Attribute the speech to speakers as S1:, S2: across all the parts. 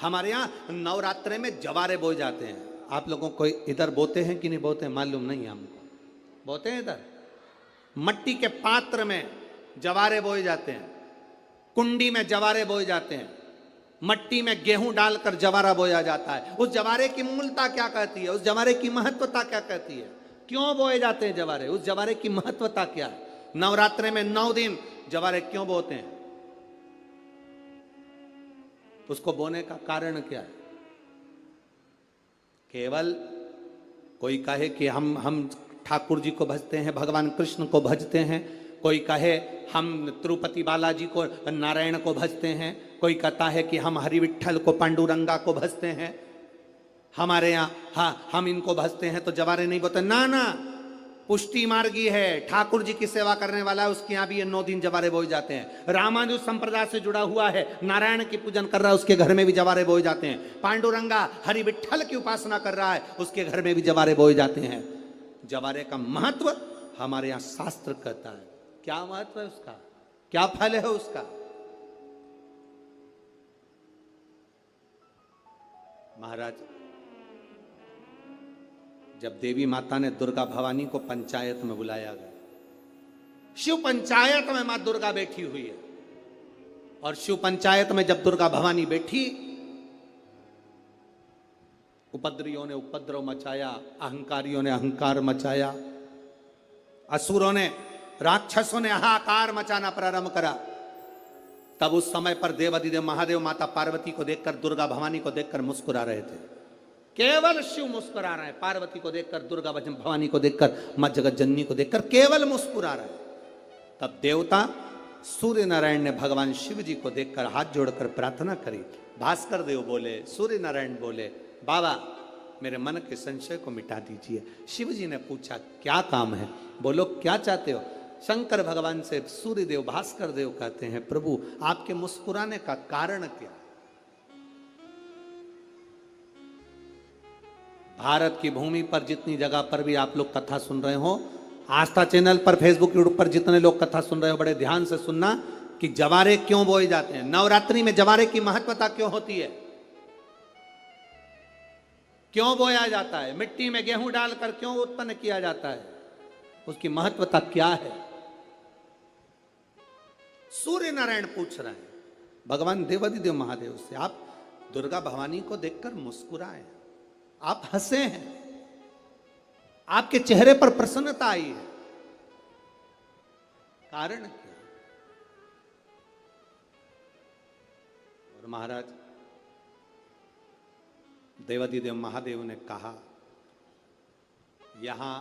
S1: हमारे यहाँ नवरात्रे में जवारे बोए जाते हैं। आप लोगों को इधर बोते हैं कि नहीं बोते मालूम नहीं हमको। बोते हैं इधर मट्टी के पात्र में जवारे बोए जाते हैं, कुंडी में जवारे बोए जाते हैं, मट्टी में गेहूं डालकर जवारा बोया जाता है। उस जवारे की मूलता क्या कहती है, उस जवारे की महत्वता क्या कहती है, क्यों बोए जाते हैं जवारे, उस जवारे की महत्वता क्या है? नवरात्रे में 9 दिन जवारे क्यों बोते हैं, उसको बोने का कारण क्या है? केवल कोई कहे कि हम ठाकुर जी को भजते हैं, भगवान कृष्ण को भजते हैं, कोई कहे हम तिरुपति बालाजी को, नारायण को भजते हैं, कोई कहता है कि हम हरि विट्ठल को, पांडुरंगा को भजते हैं, हमारे यहाँ हाँ हम इनको भजते हैं तो जवारे नहीं बोते। ना ना, पुष्टि मार्गी है, ठाकुर जी की सेवा करने वाला है, उसके यहाँ भी ये 9 दिन जवारे बोए जाते हैं। रामानुज संप्रदाय से जुड़ा हुआ है, नारायण की पूजन कर रहा है, उसके घर में भी जवारे बोए जाते हैं। पांडुरंगा हरि विट्ठल की उपासना कर रहा है, उसके घर में भी जवारे बोए जाते हैं। जवारे का महत्व हमारे यहाँ शास्त्र कहता है। क्या महत्व है उसका, क्या फल है उसका? महाराज, जब देवी माता ने दुर्गा भवानी को पंचायत में बुलाया गया, शिव पंचायत में मां दुर्गा बैठी हुई है, और शिव पंचायत में जब दुर्गा भवानी बैठी, उपद्रवियों ने उपद्रव मचाया, अहंकारियों ने अहंकार मचाया, असुरों ने, राक्षसों ने हाहाकार मचाना प्रारंभ करा। तब उस समय पर देवाधिदेव महादेव माता पार्वती को देखकर, दुर्गा भवानी को देखकर मुस्कुरा रहे थे। केवल शिव मुस्कुरा रहे हैं, पार्वती को देखकर, दुर्गा भवानी को देखकर, मां जगत जननी को देखकर केवल मुस्कुरा रहे हैं। तब देवता सूर्य नारायण ने भगवान शिव जी को देखकर हाथ जोड़कर प्रार्थना करी। भास्कर देव बोले, सूर्य नारायण बोले, बाबा मेरे मन के संशय को मिटा दीजिए। शिव जी ने पूछा क्या काम है, बोलो क्या चाहते हो? शंकर भगवान से सूर्य देव, भास्कर देव कहते हैं, प्रभु आपके मुस्कुराने का कारण क्या? भारत की भूमि पर जितनी जगह पर भी आप लोग कथा सुन रहे हो, आस्था चैनल पर, फेसबुक, यूट्यूब पर जितने लोग कथा सुन रहे हो, बड़े ध्यान से सुनना कि जवारे क्यों बोए जाते हैं। नवरात्रि में जवारे की महत्वता क्यों होती है, क्यों बोया जाता है, मिट्टी में गेहूं डालकर क्यों उत्पन्न किया जाता है, उसकी महत्वता क्या है? सूर्य नारायण पूछ रहे हैं भगवान देवाधिदेव महादेव से। आप दुर्गा भवानी को देखकर मुस्कुराए, आप हंसे हैं, आपके चेहरे पर प्रसन्नता आई है, कारण क्या? और महाराज देवाधिदेव महादेव ने कहा, यहां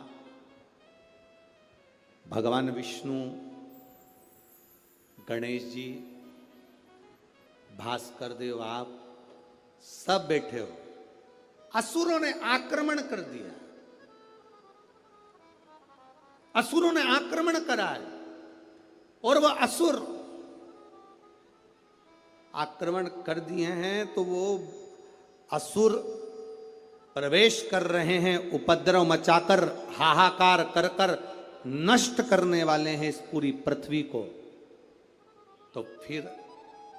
S1: भगवान विष्णु, गणेश जी, भास्कर देव, आप सब बैठे हो। असुरों ने आक्रमण कर दिया, असुरों ने आक्रमण करा है, और वह असुर आक्रमण कर दिए हैं तो वो असुर प्रवेश कर रहे हैं, उपद्रव मचाकर, हाहाकार कर कर नष्ट करने वाले हैं इस पूरी पृथ्वी को। तो फिर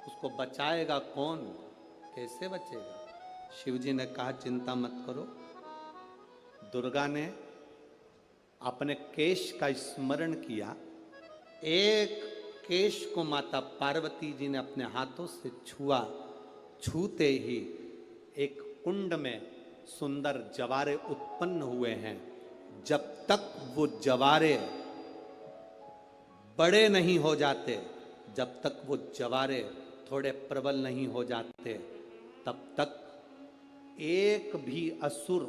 S1: उसको बचाएगा कौन, कैसे बचेगा? शिव जी ने कहा चिंता मत करो। दुर्गा ने अपने केश का स्मरण किया, एक केश को माता पार्वती जी ने अपने हाथों से छुआ, छूते ही एक कुंड में सुंदर जवारे उत्पन्न हुए हैं। जब तक वो जवारे बड़े नहीं हो जाते, जब तक वो जवारे थोड़े प्रबल नहीं हो जाते, तब तक एक भी असुर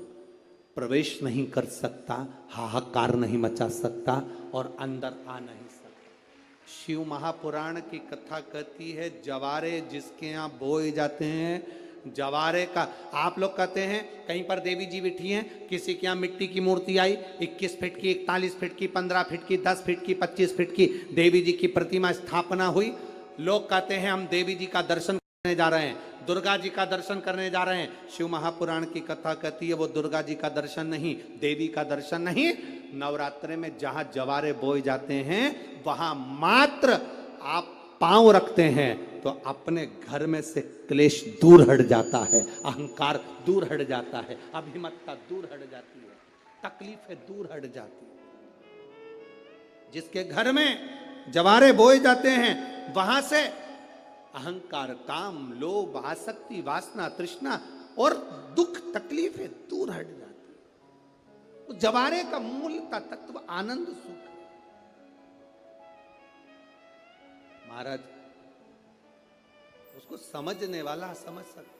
S1: प्रवेश नहीं कर सकता, हाहाकार नहीं मचा सकता और अंदर आ नहीं सकता। शिव महापुराण की कथा कहती है, जवारे जिसके यहाँ बोए जाते हैं, जवारे का, आप लोग कहते हैं कहीं पर देवी जी बैठी हैं, किसी के यहाँ मिट्टी की मूर्ति आई, 21 फीट की, 41 फीट की, 15 फीट की, 10 फीट की, 25 फीट की देवी जी की प्रतिमा स्थापना हुई। लोग कहते हैं हम देवी जी का दर्शन करने जा रहे हैं, दुर्गा जी का दर्शन करने जा रहे हैं। शिव महापुराण की कथा कहती है वो दुर्गा जी का दर्शन नहीं, देवी का दर्शन नहीं, नवरात्रे में जहां जवारे बोए जाते हैं वहां मात्र आप पांव रखते हैं तो अपने घर में से क्लेश दूर हट जाता है, अहंकार दूर हट जाता है, अभिमतता दूर हट जाती है, तकलीफें दूर हट जाती है। जिसके घर में जवारे बोए जाते हैं वहां से अहंकार, काम, लोभ, आसक्ति, वासना, तृष्णा और दुख, तकलीफें दूर हट जाती है। उस जवारे का मूल का तत्व आनंद, सुख। महाराज उसको समझने वाला समझ सकता।